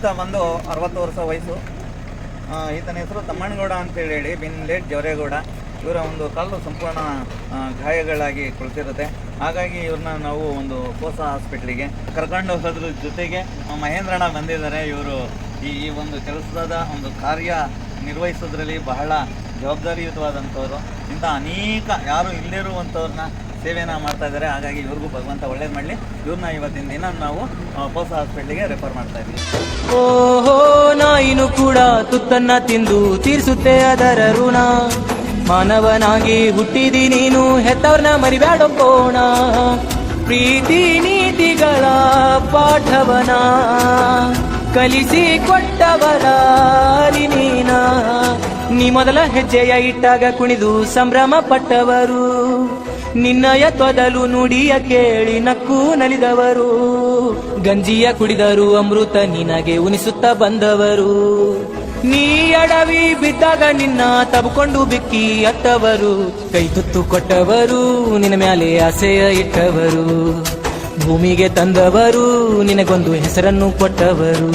ಈತ ಬಂದು 60 ವರ್ಷ ವಯಸ್ಸು. ಈತನ ಹೆಸರು ತಮ್ಮಣ್ಣಗೌಡ ಅಂತೇಳಿ ಬಿನ್ ಲೇಟ್ ಜವರೇಗೌಡ. ಇವರ ಒಂದು ಕಾಲು ಸಂಪೂರ್ಣ ಗಾಯಗಳಾಗಿ ಕುಳಿತಿರುತ್ತೆ. ಹಾಗಾಗಿ ಇವ್ರನ್ನ ನಾವು ಒಂದು ಕೋಸ ಹಾಸ್ಪಿಟ್ಲಿಗೆ ಕರ್ಕೊಂಡು ಹೋದ್ರ ಜೊತೆಗೆ ಮಹೇಂದ್ರಣ್ಣ ಬಂದಿದ್ದಾರೆ. ಇವರು ಈ ಒಂದು ಕೆಲಸದ ಒಂದು ಕಾರ್ಯ ನಿರ್ವಹಿಸೋದ್ರಲ್ಲಿ ಬಹಳ ಜವಾಬ್ದಾರಿಯುತವಾದಂಥವ್ರು. ಇಂಥ ಅನೇಕ ಯಾರು ಇಲ್ಲಿರುವಂಥವ್ರನ್ನ ಸೇವೆನ ಮಾಡ್ತಾ ಇದ್ದಾರೆ. ಹಾಗಾಗಿ ಇವ್ರಿಗೂ ಭಗವಂತ ಒಳ್ಳೇದು ಮಾಡಲಿ. ಇವ್ರನ್ನ ಇವತ್ತಿನ ದಿನ ನಾವು ಕೋಸ ಹಾಸ್ಪಿಟ್ಲಿಗೆ ರೆಫರ್ ಮಾಡ್ತಾ ಇದ್ದೀವಿ. ಓಹೋ, ನಾಯಿನು ಕೂಡ ತುತ್ತನ್ನ ತಿಂದು ತೀರಿಸುತ್ತೆ ಅದರ ಋಣ. ಮಾನವನಾಗಿ ಹುಟ್ಟಿದಿ ನೀನು, ಹೆತ್ತವ್ರನ್ನ ಮರಿಬ್ಯಾಡೋಣ. ಪ್ರೀತಿ ನೀತಿಗಳ ಪಾಠವನ ಕಲಿಸಿ ಕೊಟ್ಟವರ ನೀನ. ನೀ ಮೊದಲ ಹೆಜ್ಜೆಯ ಇಟ್ಟಾಗ ಕುಣಿದು ಸಂಭ್ರಮ ಪಟ್ಟವರು, ನಿನ್ನಯ ತೊದಲು ನುಡಿಯ ಕೇಳಿ ನಕ್ಕು ನಲಿದವರು. ಗಂಜಿಯ ಕುಡಿದರು ಅಮೃತ ನಿನಗೆ ಉಣಿಸುತ್ತ ಬಂದವರು. ನೀ ಅಡವಿ ಬಿದ್ದಾಗ ನಿನ್ನ ತಬ್ಕೊಂಡು ಬಿಕ್ಕಿ ಅತ್ತವರು. ಕೈ ತುತ್ತು ಕೊಟ್ಟವರು, ನಿನ್ನ ಮ್ಯಾಲೆ ಆಸೆಯ ಇಟ್ಟವರು. ಭೂಮಿಗೆ ತಂದವರು, ನಿನಗೊಂದು ಹೆಸರನ್ನು ಕೊಟ್ಟವರು.